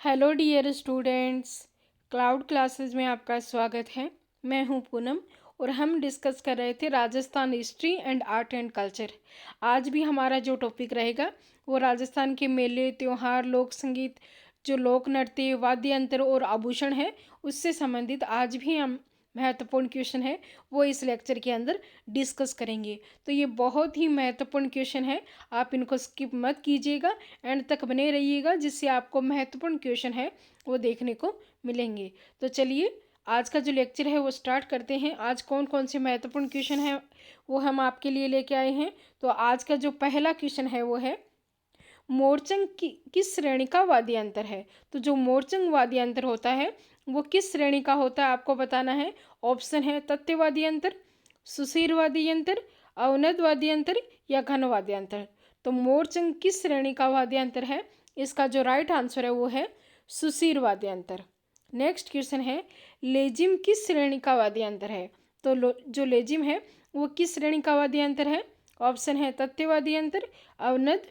Hello dear students, cloud classes में आपका स्वागत है। मैं हूं पूनम और हम डिस्कस कर रहे थे Rajasthan history and art and culture. आज भी हमारा जो टॉपिक रहेगा वो राजस्थान के मेले, त्योहार, लोक संगीत, जो लोक नृत्य, वाद्य यंत्र और आभूषण है उससे संबंधित आज भी हम महत्वपूर्ण क्वेश्चन है वो इस लेक्चर के अंदर डिस्कस करेंगे। तो ये बहुत ही महत्वपूर्ण क्वेश्चन है, आप इनको स्किप मत कीजिएगा, एंड तक बने रहिएगा जिससे आपको महत्वपूर्ण क्वेश्चन है वो देखने को मिलेंगे। तो चलिए आज का जो लेक्चर है वो स्टार्ट करते हैं। आज कौन कौन से महत्वपूर्ण क्वेश्चन है वो हम आपके लिए लेके आए हैं। तो आज का जो पहला क्वेश्चन है वो है मोरचंग की किस श्रेणी का वाद्य यंत्र है। तो जो मोरचंग वाद्य यंत्र होता है वो किस श्रेणी का होता है आपको बताना है। ऑप्शन है तत्व वाद्य यंत्र, सुशीर वाद्य यंत्र, अवनद वाद्य यंत्र या घन वाद्य यंत्र। तो मोरचंग किस श्रेणी का वाद्य यंत्र है, इसका जो राइट आंसर है वो है सुशीर वाद्य यंत्र। नेक्स्ट क्वेश्चन है लेजिम किस श्रेणी का वाद्य यंत्र है। तो जो लेजिम है वो किस श्रेणी का वाद्य यंत्र है। ऑप्शन है तत्व वाद्य यंत्र, अवनद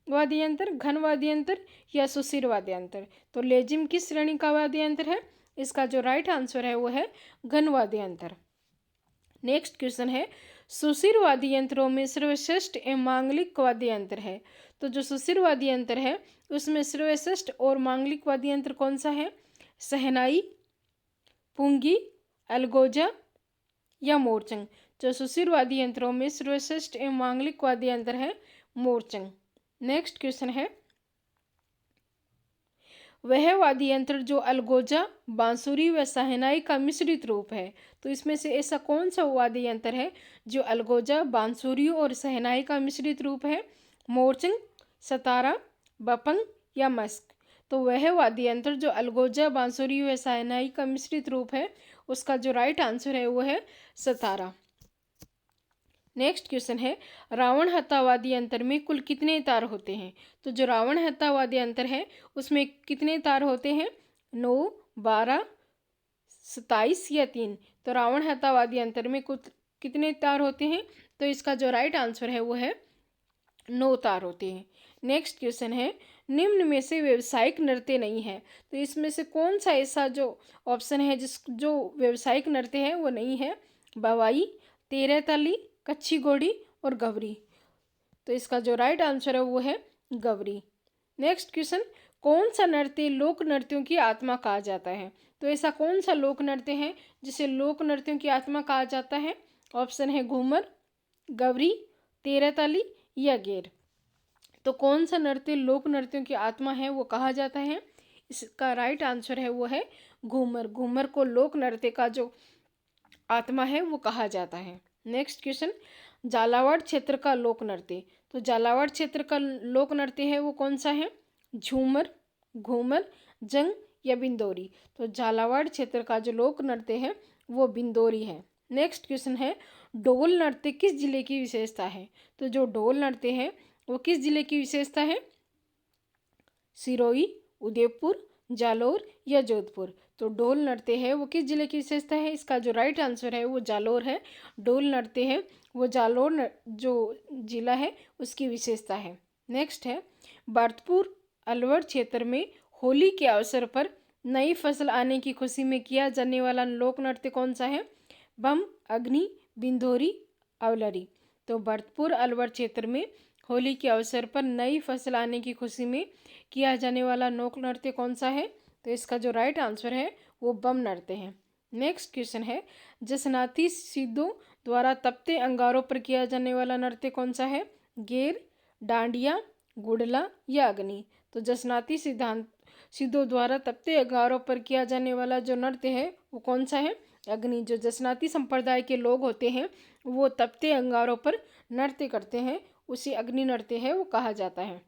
वाद्य यंत्र, घन वाद्य यंत्र या सुशीर वाद्य यंत्र। तो लेजिम किस श्रेणी का वाद्य यंत्र है, इसका जो राइट आंसर है वो है घन वाद्य यंत्र। नेक्स्ट क्वेश्चन है सुशीर वाद्य यंत्रों में सर्वश्रेष्ठ एवं मांगलिक वाद्य यंत्र है। तो जो सुशीर वाद्य यंत्र है उसमें सर्वश्रेष्ठ और मांगलिक वाद्य यंत्र कौन सा है। सहनाई, पुंगी, अलगोजा या मोरचंग। जो सुशीर वाद्य यंत्रों में सर्वश्रेष्ठ एवं मांगलिक वाद्य यंत्र है मोरचंग। नेक्स्ट क्वेश्चन है वह वाद्य यंत्र जो अलगोजा, बांसुरी व शहनाई का मिश्रित रूप है। तो इसमें से ऐसा कौन सा वाद्य यंत्र है जो अलगोजा, बांसुरी और शहनाई का मिश्रित रूप है। मोरचंग, सतारा, बपंग या मस्क। तो वह वाद्य यंत्र जो अलगोजा, बांसुरी व शहनाई का मिश्रित रूप है उसका जो राइट आंसर है वो है सतारा। नेक्स्ट क्वेश्चन है रावण हत्था वाद्य यंत्र में कुल कितने तार होते हैं। तो जो रावण हत्था वाद्य यंत्र है उसमें कितने तार होते हैं। 9, 12, 27 या 3। तो रावण हत्था वाद्य यंत्र में कुल कितने तार होते हैं, तो इसका जो राइट आंसर है वो है 9 तार होते हैं। नेक्स्ट क्वेश्चन है निम्न में से व्यावसायिक नृत्य नहीं है। तो इसमें से कौन सा ऐसा जो ऑप्शन है जो व्यावसायिक नृत्य है वो नहीं है। बवाई, तेरह ताली, कच्ची घोड़ी और गवरी। तो इसका जो राइट आंसर है वो है गवरी। नेक्स्ट क्वेश्चन कौन सा नृत्य लोक नृत्यों की आत्मा कहा जाता है। तो ऐसा कौन सा लोक नृत्य है जिसे लोक नृत्यों की आत्मा कहा जाता है। ऑप्शन है घूमर, गवरी, तेरह ताली या गेर। तो कौन सा नृत्य लोक नृत्यों की आत्मा है वो कहा जाता है, इसका राइट आंसर है वो है घूमर। घूमर को लोक नृत्य का जो आत्मा है वो कहा जाता है। नेक्स्ट क्वेश्चन झालावाड़ क्षेत्र का लोक नृत्य। तो झालावाड़ क्षेत्र का लोक नृत्य है वो कौन सा है। झूमर, घूमर, जंग या बिंदोरी। तो झालावाड़ क्षेत्र का जो लोक नृत्य है वो बिंदोरी है। नेक्स्ट क्वेश्चन है ढोल नृत्य किस जिले की विशेषता है। तो जो ढोल नृत्य है वो किस जिले की विशेषता है। सिरोही, उदयपुर, जालोर या जोधपुर। तो ढोल नृत्य है वो किस जिले की विशेषता है, इसका जो राइट आंसर है वो जालोर है। ढोल नृत्य है वो जालोर जो जिला है उसकी विशेषता है। नेक्स्ट है भरतपुर अलवर क्षेत्र में होली के अवसर पर नई फसल आने की खुशी में किया जाने वाला लोक नृत्य कौन सा है। बम, अग्नि, बिंदोरी, अवलरी। तो भरतपुर अलवर क्षेत्र में होली के अवसर पर नई फसल आने की खुशी में किया जाने वाला लोक नृत्य कौन सा है। तो इसका जो राइट आंसर है वो बम नृत्य है। नेक्स्ट क्वेश्चन है जसनाती सिद्धों द्वारा तपते अंगारों पर किया जाने वाला नृत्य कौन सा है। गेर, डांडिया, गुड़ला या अग्नि। तो जसनाती सिद्धों द्वारा तपते अंगारों पर किया जाने वाला जो नृत्य है वो कौन सा है, अग्नि। जो जसनाती संप्रदाय के लोग होते हैं वो तपते अंगारों पर नृत्य करते हैं, उसी अग्नि नृत्य है वो कहा जाता है।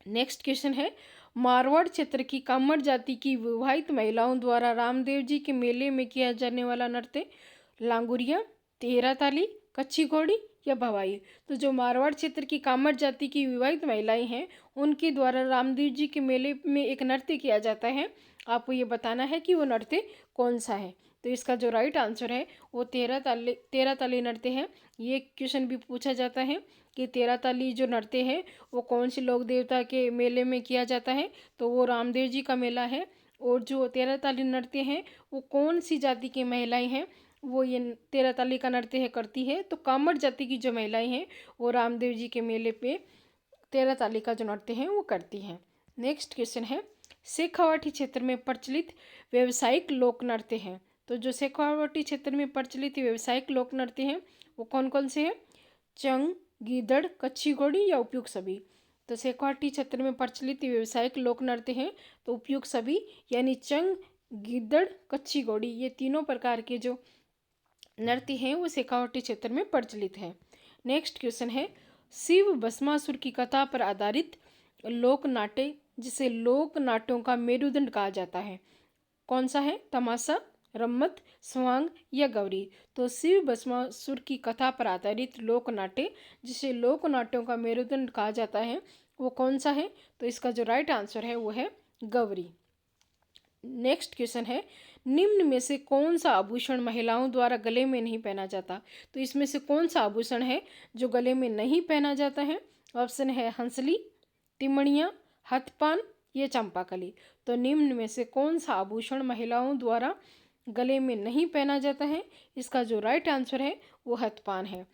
नेक्स्ट क्वेश्चन है मारवाड़ क्षेत्र की कामर जाति की विवाहित महिलाओं द्वारा रामदेव जी के मेले में किया जाने वाला नृत्य लांगुरिया, तेरह ताली, कच्ची घोड़ी या भवाई। तो जो मारवाड़ क्षेत्र की कामर जाति की विवाहित महिलाएं हैं उनके द्वारा रामदेव जी के मेले में एक नृत्य किया जाता है, आपको ये बताना है कि वो नृत्य कौन सा है। तो इसका जो राइट आंसर है वो तेरह ताली नृत्य है। ये क्वेश्चन भी पूछा जाता है कि 13 ताली जो नृत्य है वो कौन से लोक देवता के मेले में किया जाता है, तो वो रामदेव जी का मेला है। और जो 13 ताली नृत्य है वो कौन सी जाति की महिलाएं हैं वो ये 13 ताली का नृत्य है करती है, तो कामर जाति की जो महिलाएं हैं वो रामदेव जी के मेले पे 13 ताली का जो नृत्य है वो करती हैं। नेक्स्ट क्वेश्चन है, शेखावाटी क्षेत्र में प्रचलित व्यावसायिक लोक नृत्य हैं। तो जो शेखावाटी क्षेत्र में प्रचलित व्यावसायिक लोक नृत्य हैं वो कौन कौन से हैं? चंग, गीदड़, कच्छी घोड़ी या उपयुक्त सभी। तो शेखावाटी क्षेत्र में प्रचलित व्यावसायिक लोक नृत्य हैं तो उपयुक्त सभी, यानी चंग, गीदड़, कच्छी घोड़ी, ये तीनों प्रकार के जो नृत्य हैं वो शेखावाटी क्षेत्र में प्रचलित है। नेक्स्ट क्वेश्चन है, शिव भस्मासुर की कथा पर आधारित लोक नाट्य जिसे लोक नाट्यों का मेरुदंड कहा जाता है, कौन सा है? तमाशा, रम्मत, स्वांग या गौरी। तो शिव भस्मासुर की कथा पर आधारित लोक नाट्य जिसे लोक नाट्यों का मेरुदंड कहा जाता है वो कौन सा है? तो इसका जो राइट आंसर है वो है गौरी। नेक्स्ट क्वेश्चन है, निम्न में से कौन सा आभूषण महिलाओं द्वारा गले में नहीं पहना जाता? तो इसमें से कौन सा आभूषण है जो गले में नहीं पहना जाता है? ऑप्शन है हंसली, तिमणियाँ, हथपान या चंपाकली। तो निम्न में से कौन सा आभूषण महिलाओं द्वारा गले में नहीं पहना जाता है? इसका जो राइट आंसर है वो हथपान है।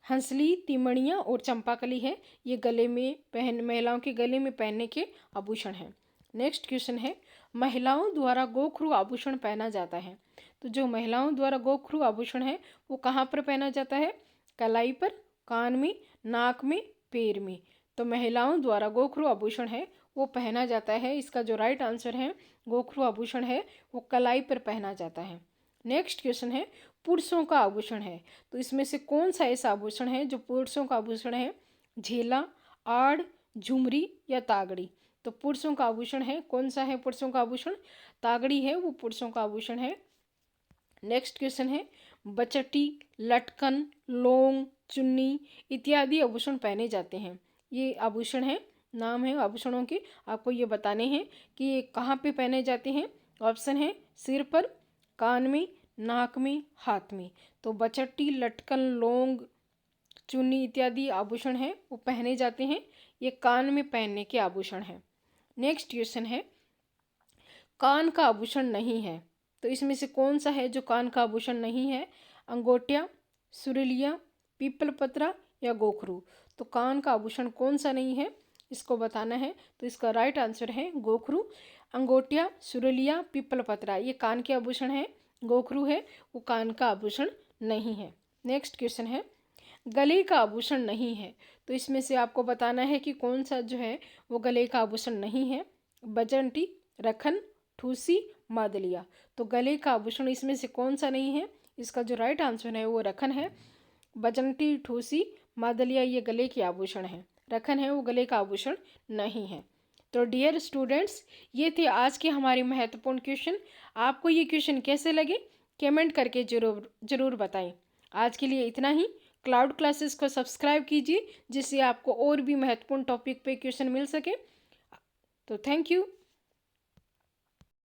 हंसली, तिमणियाँ और चंपाकली है ये गले में महिलाओं के गले में पहनने के आभूषण हैं। नेक्स्ट क्वेश्चन है, महिलाओं द्वारा गोखरू आभूषण पहना जाता है। तो जो महिलाओं द्वारा गोखरू आभूषण है वो कहाँ पर पहना जाता है? कलाई पर, कान में, नाक में, पैर में। तो महिलाओं द्वारा गोखरू आभूषण है वो पहना जाता है, इसका जो राइट आंसर है गोखरू आभूषण है वो कलाई पर पहना जाता है। नेक्स्ट क्वेश्चन है, पुरुषों का आभूषण है। तो इसमें से कौन सा ऐसा आभूषण है जो पुरुषों का आभूषण है? झेला, आड़, झुमरी या तागड़ी। तो पुरुषों का आभूषण है, कौन सा है पुरुषों का आभूषण? तागड़ी है वो पुरुषों का आभूषण है। नेक्स्ट क्वेश्चन है, बचटी, लटकन, लौंग, चुन्नी इत्यादि आभूषण पहने जाते हैं। ये आभूषण है, नाम है आभूषणों के, आपको ये बताने हैं कि ये कहाँ पे पहने जाते हैं। ऑप्शन है सिर पर, कान में, नाक में, हाथ में। तो बचटी, लटकन, लौंग, चुन्नी इत्यादि आभूषण हैं वो पहने जाते हैं, ये कान में पहनने के आभूषण हैं। नेक्स्ट क्वेश्चन है, कान का आभूषण नहीं है। तो इसमें से कौन सा है जो कान का आभूषण नहीं है? अंगोटिया, सुरीलिया, पीपल पत्रा या गोखरू। तो कान का आभूषण कौन सा नहीं है इसको बताना है, तो इसका राइट आंसर है गोखरू। अंगोटिया, सुरीलिया, पीपल पत्रा ये कान के आभूषण है, गोखरू है वो कान का आभूषण नहीं है। नेक्स्ट क्वेश्चन है, गले का आभूषण नहीं है। तो इसमें से आपको बताना है कि कौन सा जो है वो गले का आभूषण नहीं है। बजंटी, रखन, ठूसी, मादलिया। तो गले का आभूषण इसमें से कौन सा नहीं है? इसका जो राइट आंसर है वो रखन है। बजंटी, ठूसी, मादलिया ये गले के आभूषण हैं, रखन है वो गले का आभूषण नहीं है। तो डियर स्टूडेंट्स, ये थे आज के हमारे महत्वपूर्ण क्वेश्चन। आपको ये क्वेश्चन कैसे लगे कमेंट करके ज़रूर बताएं। आज के लिए इतना ही। क्लाउड क्लासेस को सब्सक्राइब कीजिए जिससे आपको और भी महत्वपूर्ण टॉपिक पे क्वेश्चन मिल सके। तो थैंक यू।